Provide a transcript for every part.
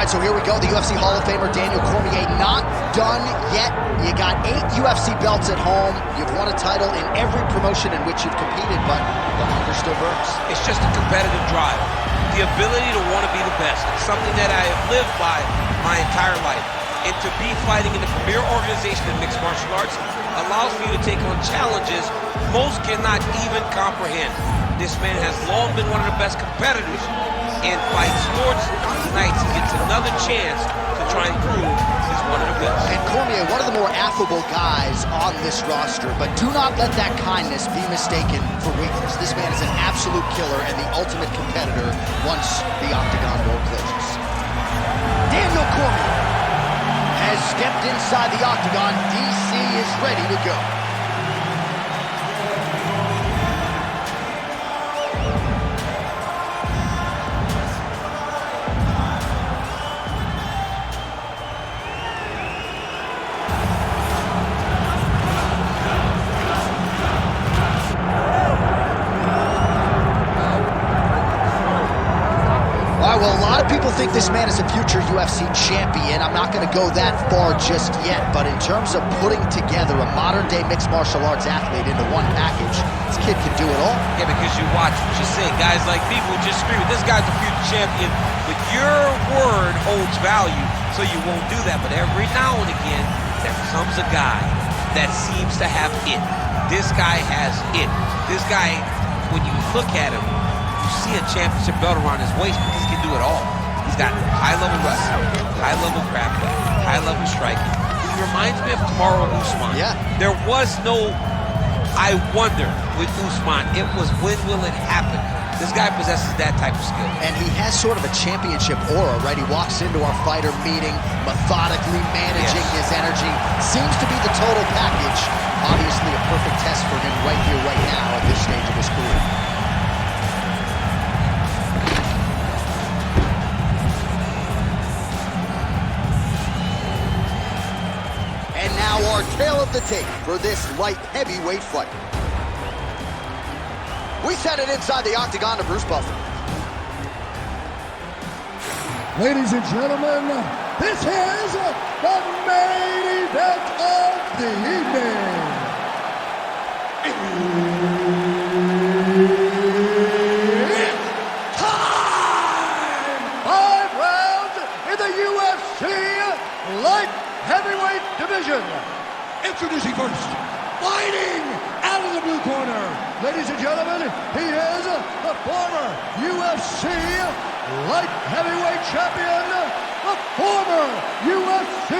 right, so here we go. The UFC Hall of Famer Daniel Cormier not done yet. You got 8 UFC belts at home. You've won a title in every promotion in which you've competed, but the hunger still burns. It's just a competitive drive. The ability to want to be the best. It's something that I have lived by my entire life. And to be fighting in the premier organization in mixed martial arts allows me to take on challenges most cannot even comprehend. This man has long been one of the best competitors in fight sports. Tonight he gets another chance to try and prove he's one of the best. And Cormier, one of the more affable guys on this roster, but do not let that kindness be mistaken for weakness. This man is an absolute killer and the ultimate competitor once the octagon door closes. Daniel Cormier has stepped inside the octagon. DC is ready to go. Well, a lot of people think this man is a future UFC champion. I'm not going to go that far just yet, but in terms of putting together a modern-day mixed martial arts athlete into one package, this kid can do it all. Yeah, because you watch what you say. Guys like me will just scream, this guy's a future champion, but your word holds value, so you won't do that. But every now and again, there comes a guy that seems to have it. This guy has it. This guy, when you look at him, you see a championship belt around his waist because he can do it all. He's got high-level wrestling, high-level grappling, high-level striking. He reminds me of Kamaru Usman. Yeah. There was no I wonder with Usman. It was when will it happen? This guy possesses that type of skill. And he has sort of a championship aura, right? He walks into our fighter meeting, methodically managing his energy. Seems to be the total package. Obviously a perfect test for him right here, right now at this stage of his career. Our tale of the tape for this light heavyweight fight. We send it inside the octagon to Bruce Buffer. Ladies and gentlemen, this is the main event of the evening. It's time! 5 rounds in the UFC light heavyweight division. Introducing first, fighting out of the blue corner. Ladies and gentlemen, he is the former UFC light heavyweight champion, the former UFC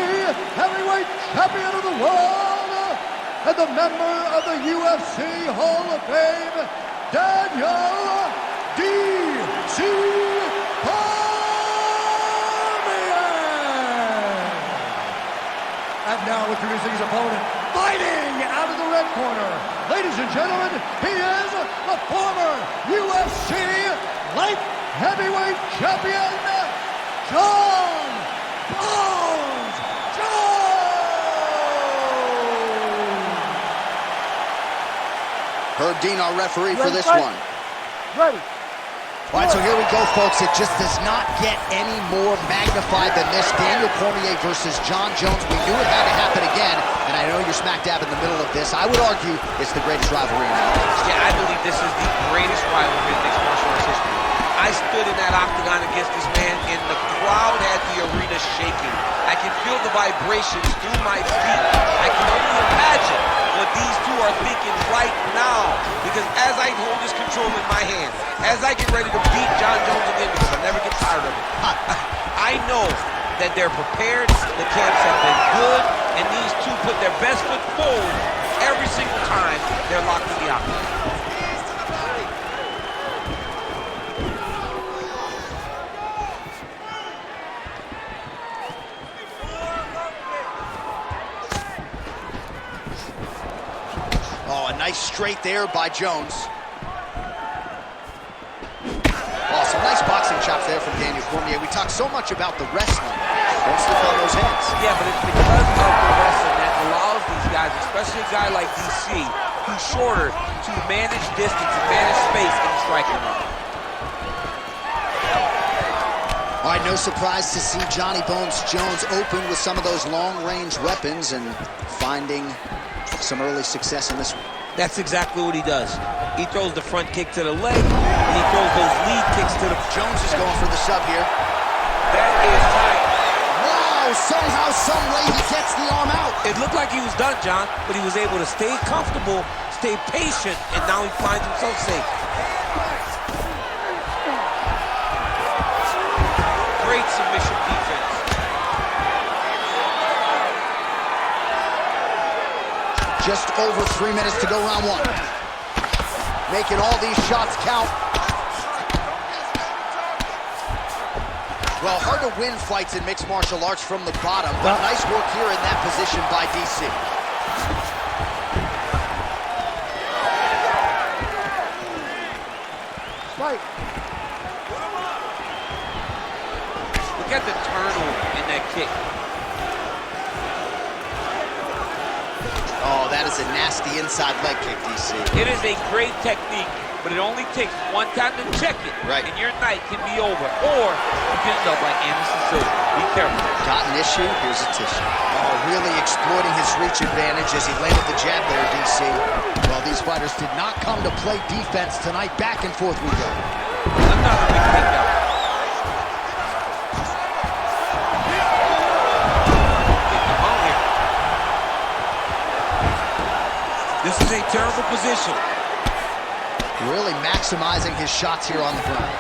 heavyweight champion of the world, and the member of the UFC Hall of Fame, Daniel D.C. And now introducing his opponent, fighting out of the red corner. Ladies and gentlemen, he is the former UFC light heavyweight champion, Jon Jones. Herb Dean, our referee for this one. Ready. All right, so here we go, folks. It just does not get any more magnified than this. Daniel Cormier versus Jon Jones. We knew it had to happen again, and I know you're smack dab in the middle of this. I would argue it's the greatest rivalry in the world. Yeah, I believe this is the greatest rivalry in mixed martial arts history. I stood in that octagon against this man, and the crowd had the arena shaking. I can feel the vibrations through my feet. I can only imagine what these two are thinking right now, because as I hold this control in my hand, as I get ready to beat Jon Jones again, because I never get tired of it, I know that they're prepared, the camps have been good, and these two put their best foot forward every single time they're locked in the octagon. Oh, a nice straight there by Jones. Oh, some nice boxing chops there from Daniel Cormier. We talk so much about the wrestling. Don't slip on those hands. Yeah, but it's because of the wrestling that allows these guys, especially a guy like DC, who's shorter, to manage distance and manage space in the striking room. All right, no surprise to see Johnny Bones Jones open with some of those long-range weapons and finding some early success in this one. That's exactly what he does. He throws the front kick to the leg, and he throws those lead kicks to the... Jones is going for the sub here. That is tight. Wow, somehow, some way he gets the arm out. It looked like he was done, John, but he was able to stay comfortable, stay patient, and now he finds himself safe. Great submission defense. Just over 3 minutes to go round one. Making all these shots count. Well, hard to win fights in mixed martial arts from the bottom, but nice work here in that position by DC. Fight. Look at the turnover in that kick. Oh, that is a nasty inside leg kick, DC. It is a great technique, but it only takes one time to check it, right, and your night can be over, or you can end up like Anderson Silva. Be careful. Got an issue, here's a tissue. Oh, really exploiting his reach advantage as he landed the jab there, DC. Well, these fighters did not come to play defense tonight. Back and forth we go. Another big takedown. This is a terrible position. Really maximizing his shots here on the ground.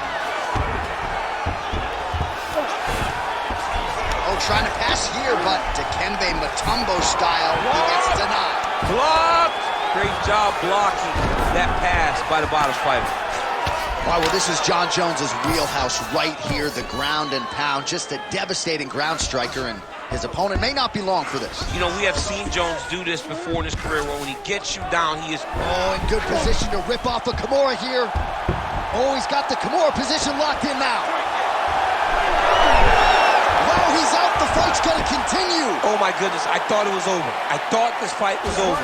Oh, trying to pass here, but Dikembe Mutombo style, he gets denied. Blocked! Great job blocking that pass by the bottom fighter. All right, well, this is Jon Jones's wheelhouse right here, the ground and pound. Just a devastating ground striker, and his opponent may not be long for this. You know, we have seen Jones do this before in his career, where when he gets you down, he is... Oh, in good position to rip off a Kimura here. Oh, he's got the Kimura position locked in now. Wow, he's out. The fight's gonna continue. Oh, my goodness. I thought it was over. I thought this fight was over.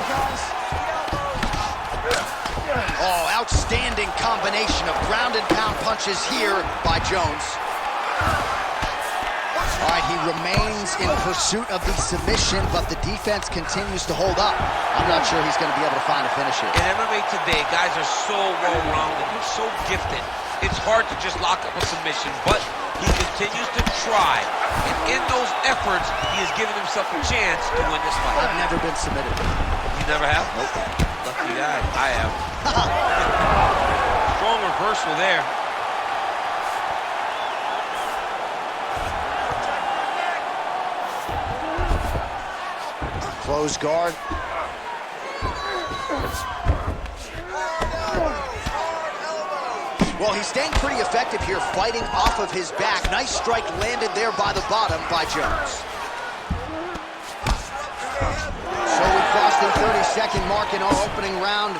Oh, outstanding combination of ground and pound punches here by Jones. All right, he remains in pursuit of the submission, but the defense continues to hold up. I'm not sure he's going to be able to find a finish here. In MMA today, guys are so well-rounded. They're so gifted. It's hard to just lock up a submission, but he continues to try. And in those efforts, he has given himself a chance to win this fight. I've never been submitted. You never have? Nope. Lucky guy. I have. Strong reversal there. Close guard. Well, he's staying pretty effective here, fighting off of his back. Nice strike landed there by the bottom by Jones. So we crossed the 30-second mark in our opening round.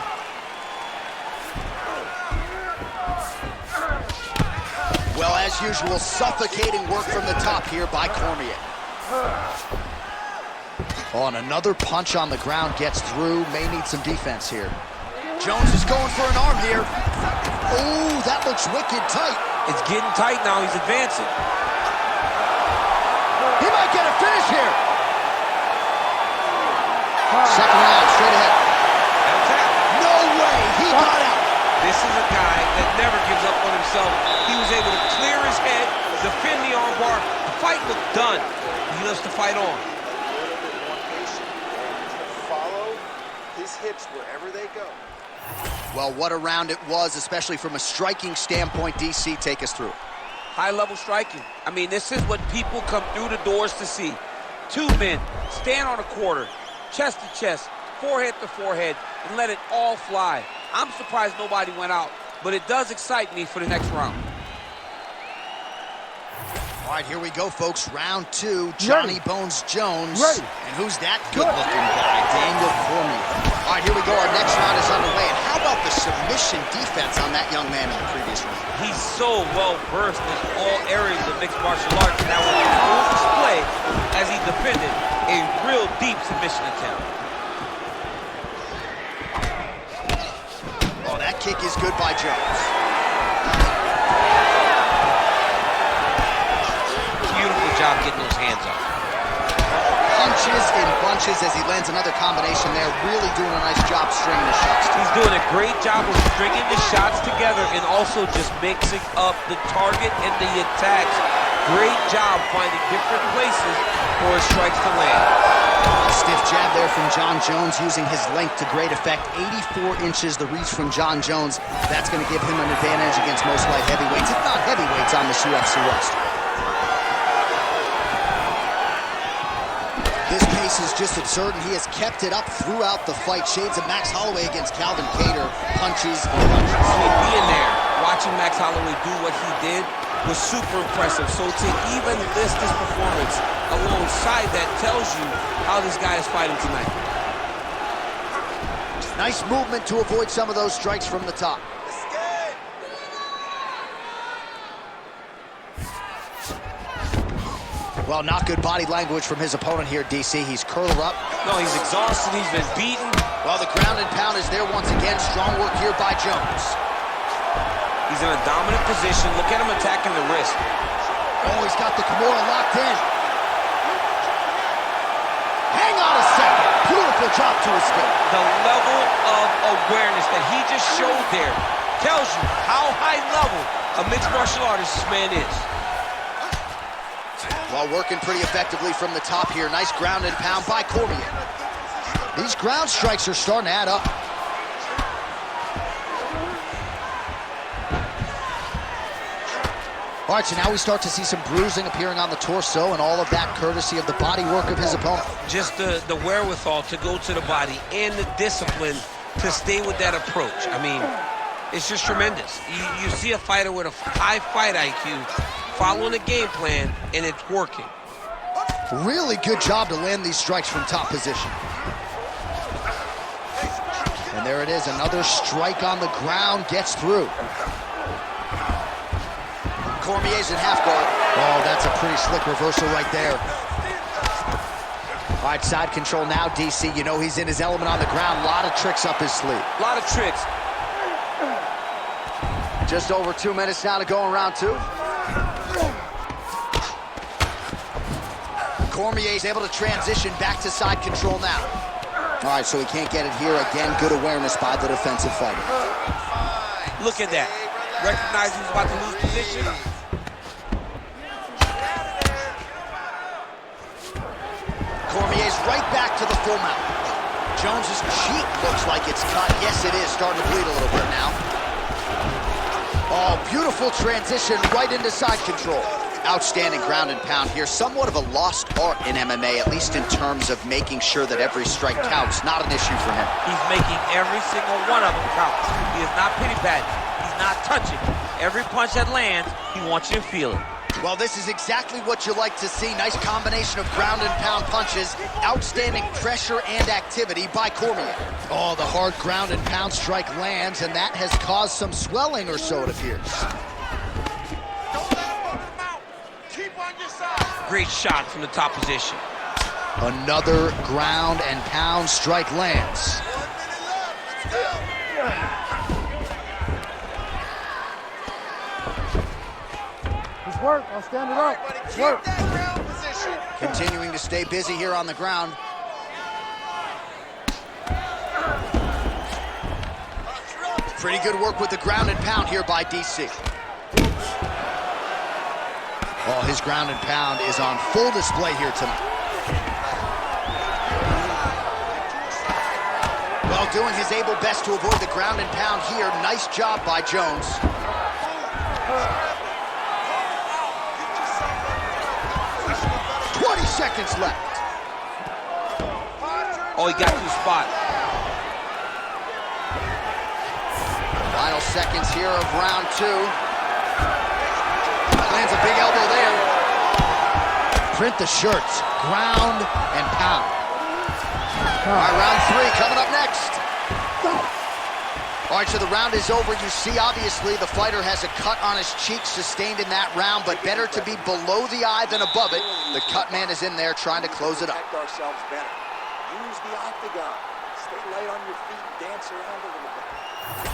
Well, as usual, suffocating work from the top here by Cormier. Oh, and another punch on the ground gets through. May need some defense here. Jones is going for an arm here. Oh, that looks wicked tight. It's getting tight now. He's advancing. He might get a finish here. Second round, straight ahead. No way, he got out. This is a guy that never gives up on himself. He was able to clear his head, defend the armbar. The fight looked done. He loves to fight on. Follow his hips wherever they go. Well, what a round it was, especially from a striking standpoint. DC, take us through. High-level striking. I mean, this is what people come through the doors to see. Two men stand on a quarter, chest to chest, forehead to forehead, and let it all fly. I'm surprised nobody went out, but it does excite me for the next round. All right, here we go, folks. Round two, Johnny Bones Jones. And who's that good-looking guy? Daniel Cormier. All right, here we go. Our next round is underway. And how about the submission defense on that young man in the previous round? He's so well-versed in all areas of mixed martial arts. And that was on full display as he defended a real deep submission attempt. Oh, that kick is good by Jones. job getting those hands up. Punches in bunches as he lands another combination there. Really doing a nice job stringing the shots. He's doing a great job of stringing the shots together and also just mixing up the target and the attacks. Great job finding different places for his strikes to land. Stiff jab there from Jon Jones, using his length to great effect. 84 inches the reach from Jon Jones. That's going to give him an advantage against most light heavyweights, if not heavyweights, on this UFC roster. His pace is just absurd, and he has kept it up throughout the fight. Shades of Max Holloway against Calvin Kattar. Punches and punches. I mean, being there, watching Max Holloway do what he did was super impressive. So to even list his performance alongside that tells you how this guy is fighting tonight. Nice movement to avoid some of those strikes from the top. Well, not good body language from his opponent here, DC. He's curled up. No, he's exhausted. He's been beaten. Well, the ground and pound is there once again. Strong work here by Jones. He's in a dominant position. Look at him attacking the wrist. Oh, he's got the Kimura locked in. Hang on a second. Beautiful job to escape. The level of awareness that he just showed there tells you how high level a mixed martial artist this man is. Well, working pretty effectively from the top here. Nice ground and pound by Cormier. These ground strikes are starting to add up. All right, so now we start to see some bruising appearing on the torso, and all of that courtesy of the body work of his opponent. Just the wherewithal to go to the body and the discipline to stay with that approach. I mean, it's just tremendous. You see a fighter with a high fight IQ following a game plan, and it's working. Really good job to land these strikes from top position. And there it is, another strike on the ground gets through. Cormier's in half guard. Oh, that's a pretty slick reversal right there. All right, side control now, DC. You know he's in his element on the ground. A lot of tricks up his sleeve. A lot of tricks. Just over 2 minutes now to go in round two. Cormier's able to transition back to side control now. All right, so he can't get it here. Again, good awareness by the defensive fighter. Look at that. Recognize he's about to lose position. Cormier's right back to the full mount. Jones's cheek looks like it's cut. Yes, it is. Starting to bleed a little bit now. Oh, beautiful transition right into side control. Outstanding ground and pound here. Somewhat of a lost art in MMA, at least in terms of making sure that every strike counts. Not an issue for him. He's making every single one of them count. He is not pity-patting. He's not touching. Every punch that lands, he wants you to feel it. Well, this is exactly what you like to see. Nice combination of ground and pound punches. Outstanding pressure and activity by Cormier. Oh, the hard ground and pound strike lands, and that has caused some swelling or so, it appears. Great shot from the top position. Another ground and pound strike lands. It's work. I'll stand it up. It's work. Continuing to stay busy here on the ground. Pretty good work with the ground and pound here by DC. Oh, his ground and pound is on full display here tonight. Well, doing his able best to avoid the ground and pound here. Nice job by Jones. Seconds left. Oh, he got to the spot. Final seconds here of round two. Lands a big elbow there. Print the shirts. Ground and pound. All right, round three coming up next. All right, so the round is over. You see, obviously, the fighter has a cut on his cheek sustained in that round, but better to be below the eye than above it. The cut man is in there trying to close it up. Protect ourselves better. Use the octagon. Stay light on your feet. Dance around a little bit.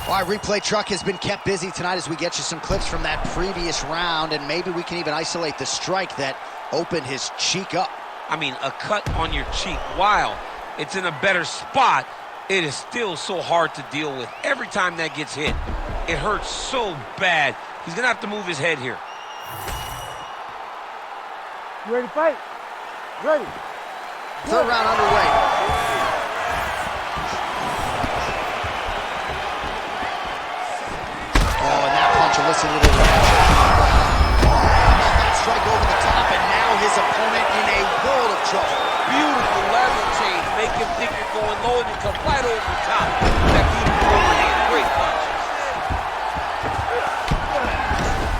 All right, replay truck has been kept busy tonight as we get you some clips from that previous round, and maybe we can even isolate the strike that opened his cheek up. I mean, a cut on your cheek, while it's in a better spot, it is still so hard to deal with. Every time that gets hit, it hurts so bad. He's gonna have to move his head here. You ready to fight? Ready. Third round underway. Oh, and that punch elicited a little that strike over the top, and now his opponent in a world of trouble. Beautiful level change. Make him think you're going low, and you come right over the top. That beautiful overhand. Great punch.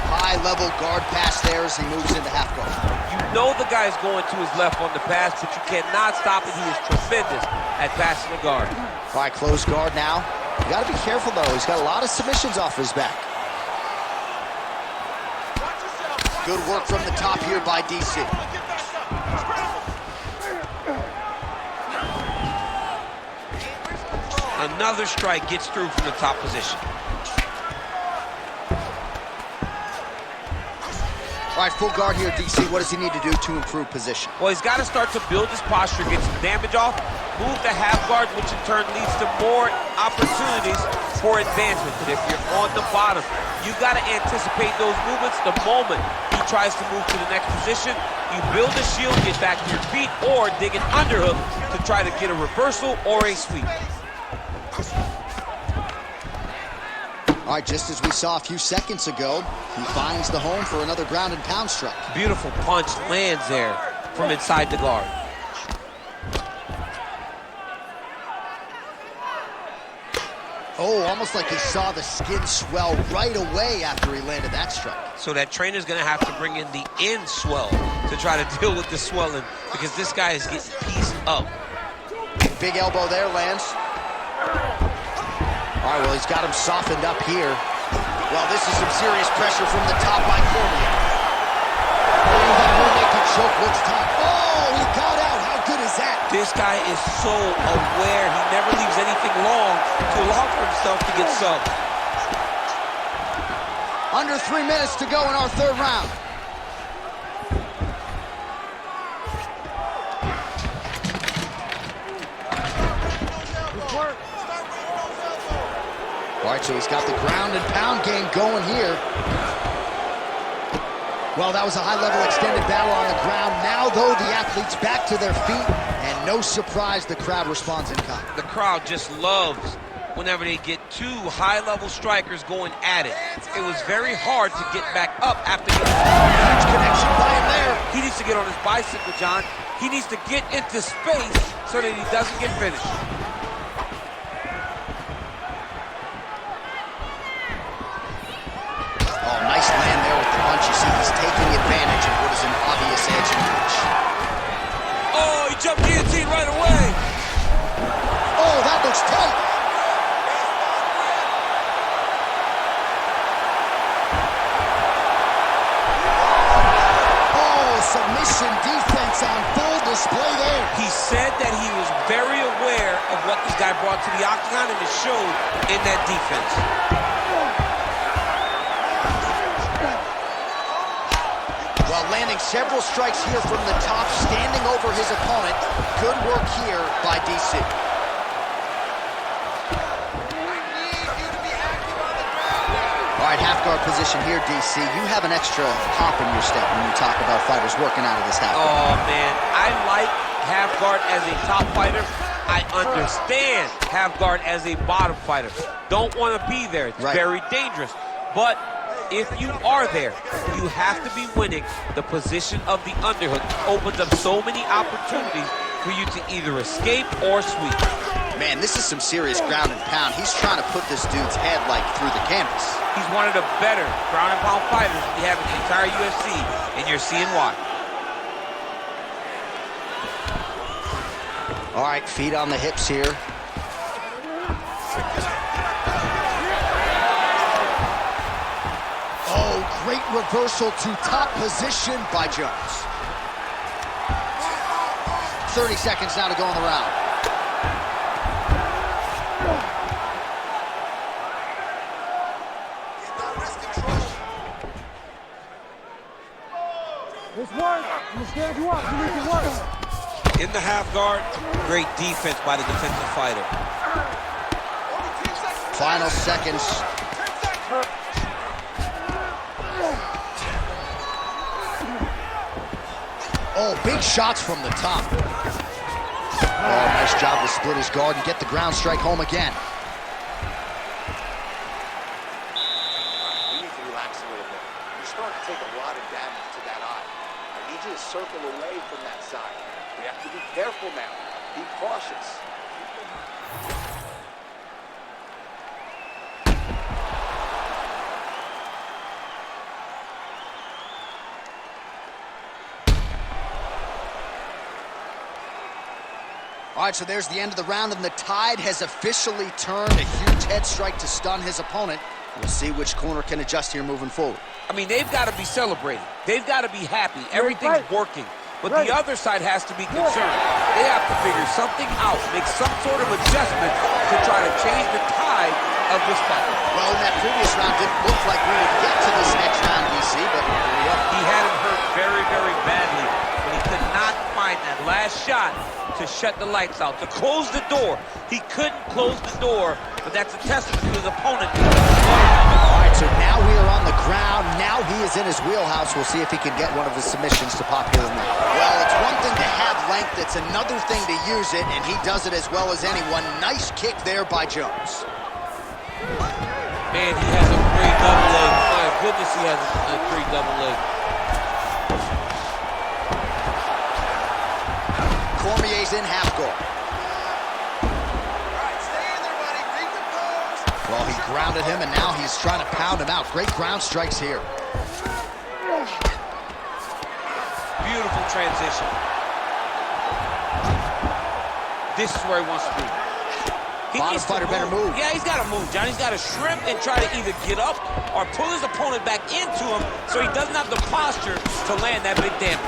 High-level guard pass there as he moves into half guard. You know the guy's going to his left on the pass, but you cannot stop it. He is tremendous at passing the guard. All right, close guard now. You got to be careful, though. He's got a lot of submissions off his back. Good work from the top here by DC. Another strike gets through from the top position. All right, full guard here, DC. What does he need to do to improve position? Well, he's got to start to build his posture, get some damage off, move to half guard, which in turn leads to more opportunities for advancement. But if you're on the bottom, you've got to anticipate those movements the moment he tries to move to the next position. You build a shield, get back to your feet, or dig an underhook to try to get a reversal or a sweep. All right, just as we saw a few seconds ago, he finds the home for another ground and pound strike. Beautiful punch lands there from inside the guard. Oh, almost like he saw the skin swell right away after he landed that strike. So that trainer's gonna have to bring in the end swell to try to deal with the swelling, because this guy is getting pieced up. Big elbow there lands. All right, well, he's got him softened up here. Well, this is some serious pressure from the top by Cormier. Oh, that rear naked choke looks top. Oh, he got out. How good is that? This guy is so aware. He never leaves anything long to allow for himself to get subbed. Under 3 minutes to go in our third round. All right, so he's got the ground and pound game going here. Well, that was a high-level extended battle on the ground. Now, though, the athletes back to their feet, and no surprise, the crowd responds in kind. The crowd just loves whenever they get two high-level strikers going at it. It was very hard to get back up after getting Huge connection by him there. He needs to get on his bicycle, John. He needs to get into space so that he doesn't get finished. Oh, nice land there with the punch. You see, he's taking advantage of what is an obvious edge in reach. Oh, he jumped guillotine right away. Oh, that looks tight. Oh, submission defense on full display there. He said that he was very aware of what this guy brought to the octagon, and it showed in that defense. Well, landing several strikes here from the top, standing over his opponent. Good work here by DC. All right, half guard position here, DC. You have an extra hop in your step when you talk about fighters working out of this half guard. Oh, man, I like half guard as a top fighter. I understand half guard as a bottom fighter. Don't want to be there. It's very dangerous. But if you are there, you have to be winning. The position of the underhook opens up so many opportunities for you to either escape or sweep. Man, this is some serious ground and pound. He's trying to put this dude's head like through the canvas. He's one of the better ground and pound fighters we have in the entire UFC, and you're seeing why. All right, feet on the hips here. Oh, great reversal to top position by Jones. 30 seconds now to go in the round. In the half guard, great defense by the defensive fighter. Final seconds. Oh, big shots from the top. Oh, nice job to split his guard and get the ground strike home again. We need to relax a little bit. You're starting to take a lot of damage to that eye. I need you to circle away from that side. We have to be careful now. Be cautious. All right, so there's the end of the round, and the tide has officially turned. A huge head strike to stun his opponent. We'll see which corner can adjust here moving forward. I mean, they've got to be celebrating. They've got to be happy. Everything's working. But the other side has to be concerned. They have to figure something out, make some sort of adjustment to try to change the tide of this battle. Well, in that previous round, didn't look like we would get to this next round, DC, but here we are. He had him hurt very, very badly, but he could not find that last shot to shut the lights out, to close the door. He couldn't close the door, but that's a testament to his opponent. All right, so now we are on the ground. Now he is in his wheelhouse. We'll see if he can get one of his submissions to pop here tonight. Well, it's one thing to have length. It's another thing to use it, and he does it as well as anyone. Nice kick there by Jones. Man, he has a great double leg. My goodness, he has a great double leg. Cormier's in half guard. Well, he grounded him, and now he's trying to pound him out. Great ground strikes here. Beautiful transition. This is where he wants to be. Bottom fighter better move. Yeah, he's got to move, John. He's got to shrimp and try to either get up or pull his opponent back into him so he doesn't have the posture to land that big damage.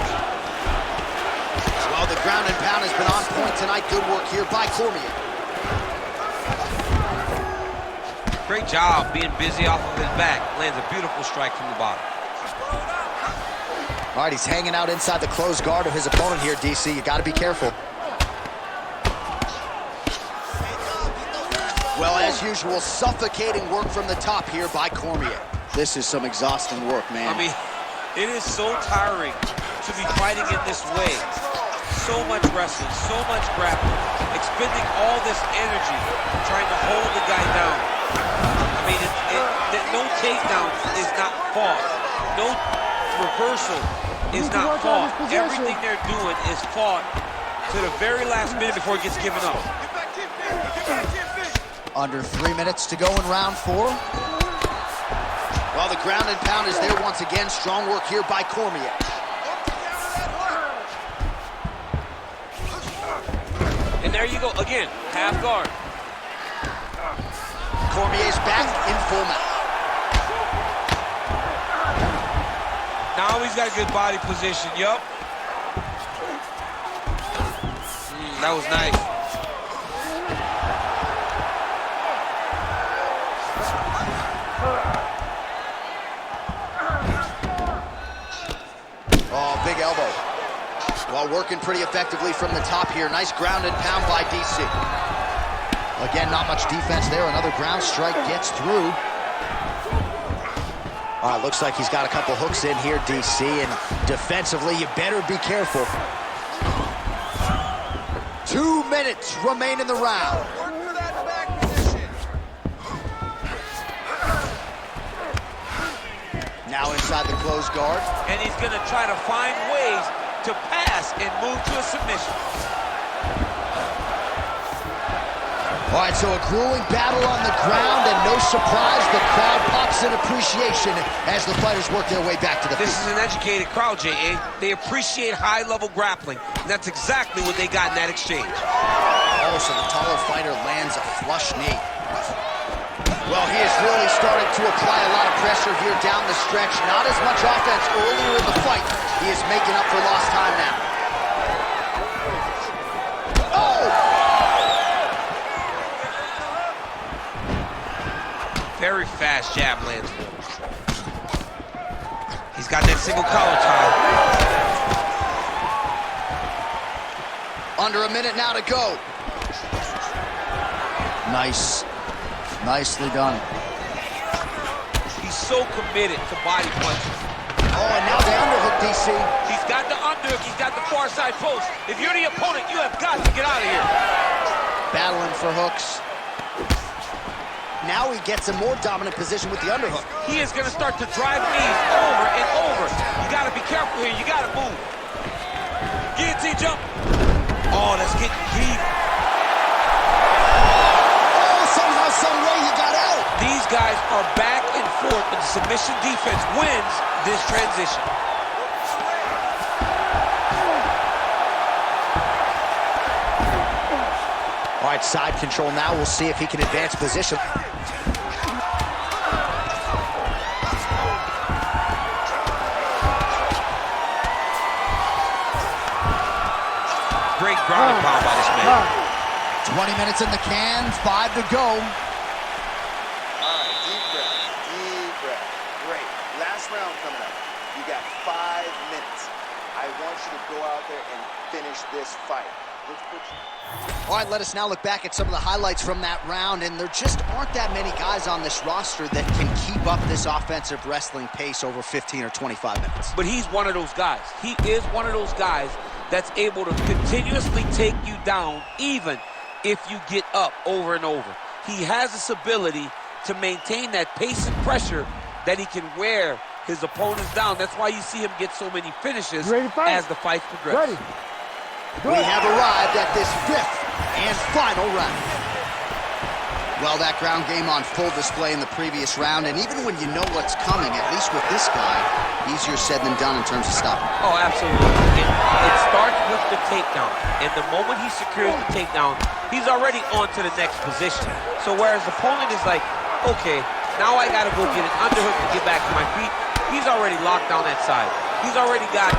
Well, the ground and pound has been on point tonight. Good work here by Cormier. Great job being busy off of his back. Lands a beautiful strike from the bottom. All right, he's hanging out inside the closed guard of his opponent here, DC. You got to be careful. Well, as usual, suffocating work from the top here by Cormier. This is some exhausting work, man. I mean, it is so tiring to be fighting in this way. So much wrestling, so much grappling, expending all this energy trying to hold the guy down. I mean, no takedown is not fought. No reversal is not fought. Everything they're doing is fought to the very last minute before it gets given up. Under 3 minutes to go in round 4. Well, the ground and pound is there once again. Strong work here by Cormier. And there you go, again, half guard. Cormier's back in full mount. Now he's got a good body position, yup. That was nice. Oh, big elbow. Well, working pretty effectively from the top here. Nice ground and pound by DC. Again, not much defense there. Another ground strike gets through. All right, looks like he's got a couple hooks in here, DC, and defensively, you better be careful. 2 minutes remain in the round. Now inside the closed guard. And he's going to try to find ways to pass and move to a submission. All right, so a grueling battle on the ground, and no surprise, the crowd pops in appreciation as the fighters work their way back to the feet. This is an educated crowd, J.A. They appreciate high-level grappling, and that's exactly what they got in that exchange. Oh, so the taller fighter lands a flush knee. Well, he is really starting to apply a lot of pressure here down the stretch. Not as much offense earlier in the fight. He is making up for lost time now. Oh! Very fast jab lands. He's got that single collar tie. Under a minute now to go. Nice. Nicely done. He's so committed to body punches. Oh, and now the underhook, DC. He's got the underhook. He's got the far side post. If you're the opponent, you have got to get out of here. Battling for hooks. Now he gets a more dominant position with the underhook. He is going to start to drive knees over and over. You got to be careful here. You got to move. Guillotine jump. Oh, that's getting deep. Oh, somehow, some way he got out. These guys are back and forth, but the submission defense wins this transition. All right, side control now. We'll see if he can advance position. Great ground and pound by this man. 20 minutes in the can, 5 to go. All right, deep breath. Great. Last round coming up. You got 5 minutes. I want you to go out there and finish this fight. Let's put you... All right, let us now look back at some of the highlights from that round, and there just aren't that many guys on this roster that can keep up this offensive wrestling pace over 15 or 25 minutes. But he's one of those guys. He is one of those guys that's able to continuously take you down even if you get up over and over. He has this ability to maintain that pace and pressure that he can wear his opponents down. That's why you see him get so many finishes as the fights progress. We have arrived at this 5th and final round. Well, that ground game on full display in the previous round, and even when you know what's coming, at least with this guy, easier said than done in terms of stopping. Oh, absolutely. It starts with the takedown, and the moment he secures the takedown, he's already on to the next position. So whereas the opponent is like, okay, now I gotta go get an underhook to get back to my feet, he's already locked down that side. He's already got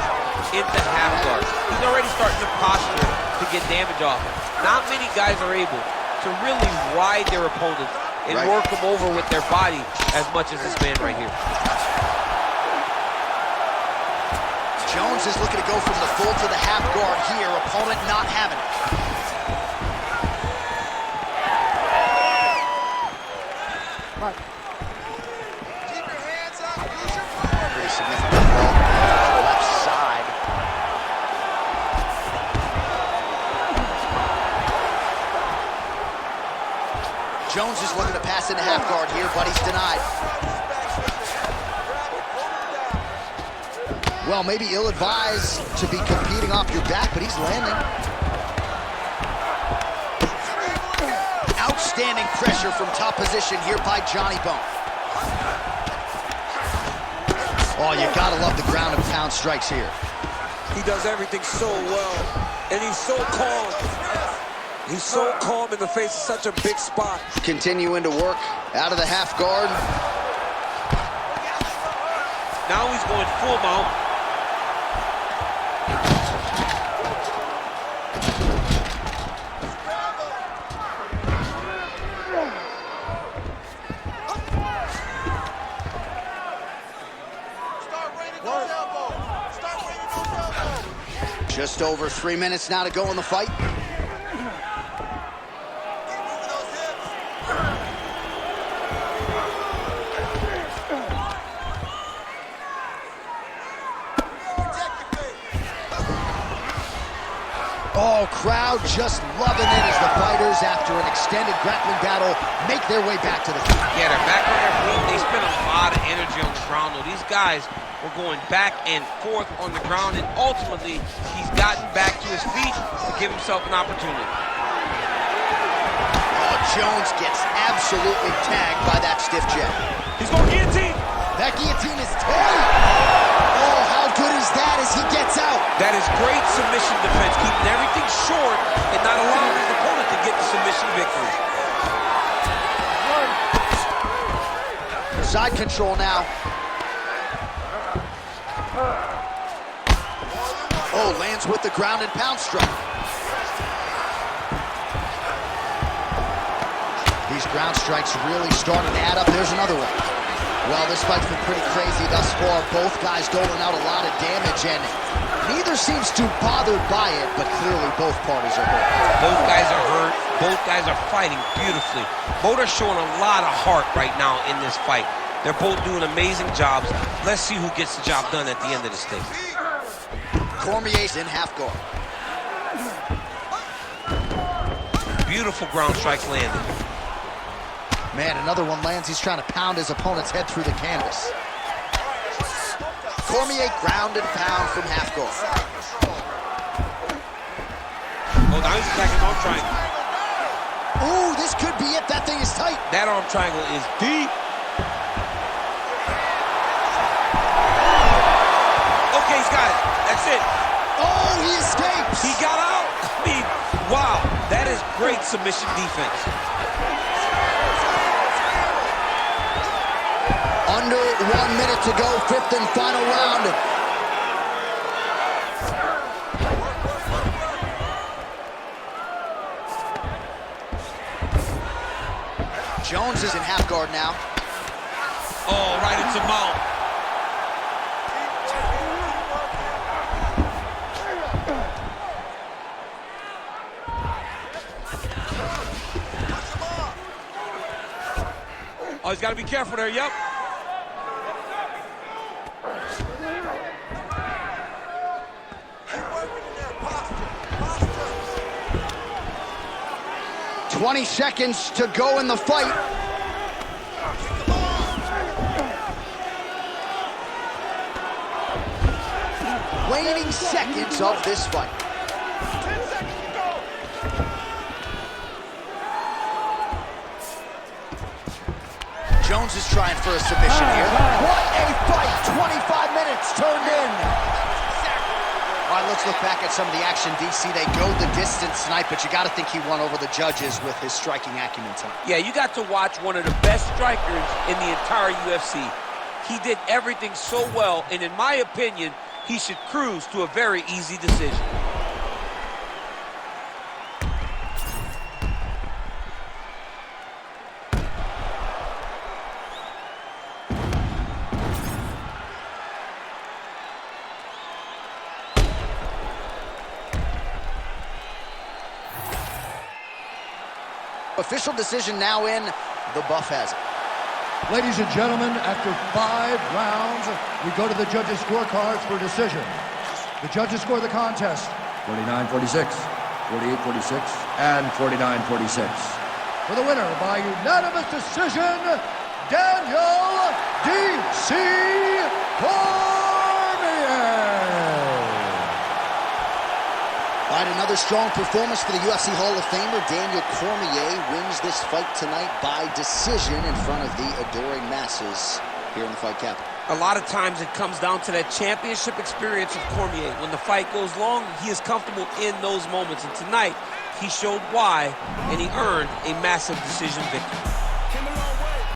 into half guard. He's already starting to posture to get damage off. Not many guys are able to really ride their opponents and work them over with their body as much as this man right here. Jones is looking to go from the full to the half guard here. Opponent not having it. Keep your hands up. Use your power. Pretty significant ball to the left side. Jones is looking to pass into half guard here, but he's denied. Well, maybe ill-advised to be competing off your back, but he's landing. Outstanding pressure from top position here by Johnny Bone. Oh, you gotta love the ground and pound strikes here. He does everything so well, and he's so calm. He's so calm in the face of such a big spot. Continuing to work out of the half guard. Now he's going full mount. Just over 3 minutes now to go in the fight. Oh, crowd just loving it as the fighters, after an extended grappling battle, make their way back to the feet. Yeah, they're back on their feet. They spend a lot of energy on the ground, though. These guys were going back and forth on the ground, and ultimately, he's gotten back to his feet to give himself an opportunity. Oh, Jones gets absolutely tagged by that stiff jab. He's going guillotine. That guillotine is tight. Oh, how good is that as he gets out? That is great submission defense, keeping everything short and not allowing his opponent to get the submission victory. Side control now. Oh, lands with the ground and pound strike. These ground strikes really starting to add up. There's another one. Well, this fight's been pretty crazy thus far. Both guys doling out a lot of damage, and neither seems too bothered by it, but clearly both parties are hurt. Both guys are hurt. Both guys are fighting beautifully. Both are showing a lot of heart right now in this fight. They're both doing amazing jobs. Let's see who gets the job done at the end of this thing. Cormier's in half guard. Beautiful ground strike landed. Man, another one lands. He's trying to pound his opponent's head through the canvas. Cormier ground and pound from half guard. Oh, now he's attacking arm triangle. Ooh, this could be it. That thing is tight. That arm triangle is deep. Okay, he's got it. That's it. Oh, he escapes. He got out. I mean, wow. That is great submission defense. Under 1 minute to go, fifth and final round. Jones is in half guard now. Oh, right into mount. Oh, he's got to be careful there, yep. Posture. 20 seconds to go in the fight. Waning seconds of this fight. 10 seconds to go. Jones is trying for a submission here. What a fight! 25 minutes turned in. All right, let's look back at some of the action, DC. They go the distance tonight, but you got to think he won over the judges with his striking acumen tonight. Yeah, you got to watch one of the best strikers in the entire UFC. He did everything so well, and in my opinion, he should cruise to a very easy decision. Official decision now in. The buff has it. Ladies and gentlemen, after 5 rounds, we go to the judges' scorecards for decision. The judges score the contest 49-46, 48-46, and 49-46. For the winner by unanimous decision, Daniel D.C. Cormier. All right, another strong performance for the UFC Hall of Famer. Daniel Cormier wins this fight tonight by decision in front of the adoring masses here in the fight capital. A lot of times it comes down to that championship experience of Cormier. When the fight goes long, he is comfortable in those moments. And tonight, he showed why, and he earned a massive decision victory.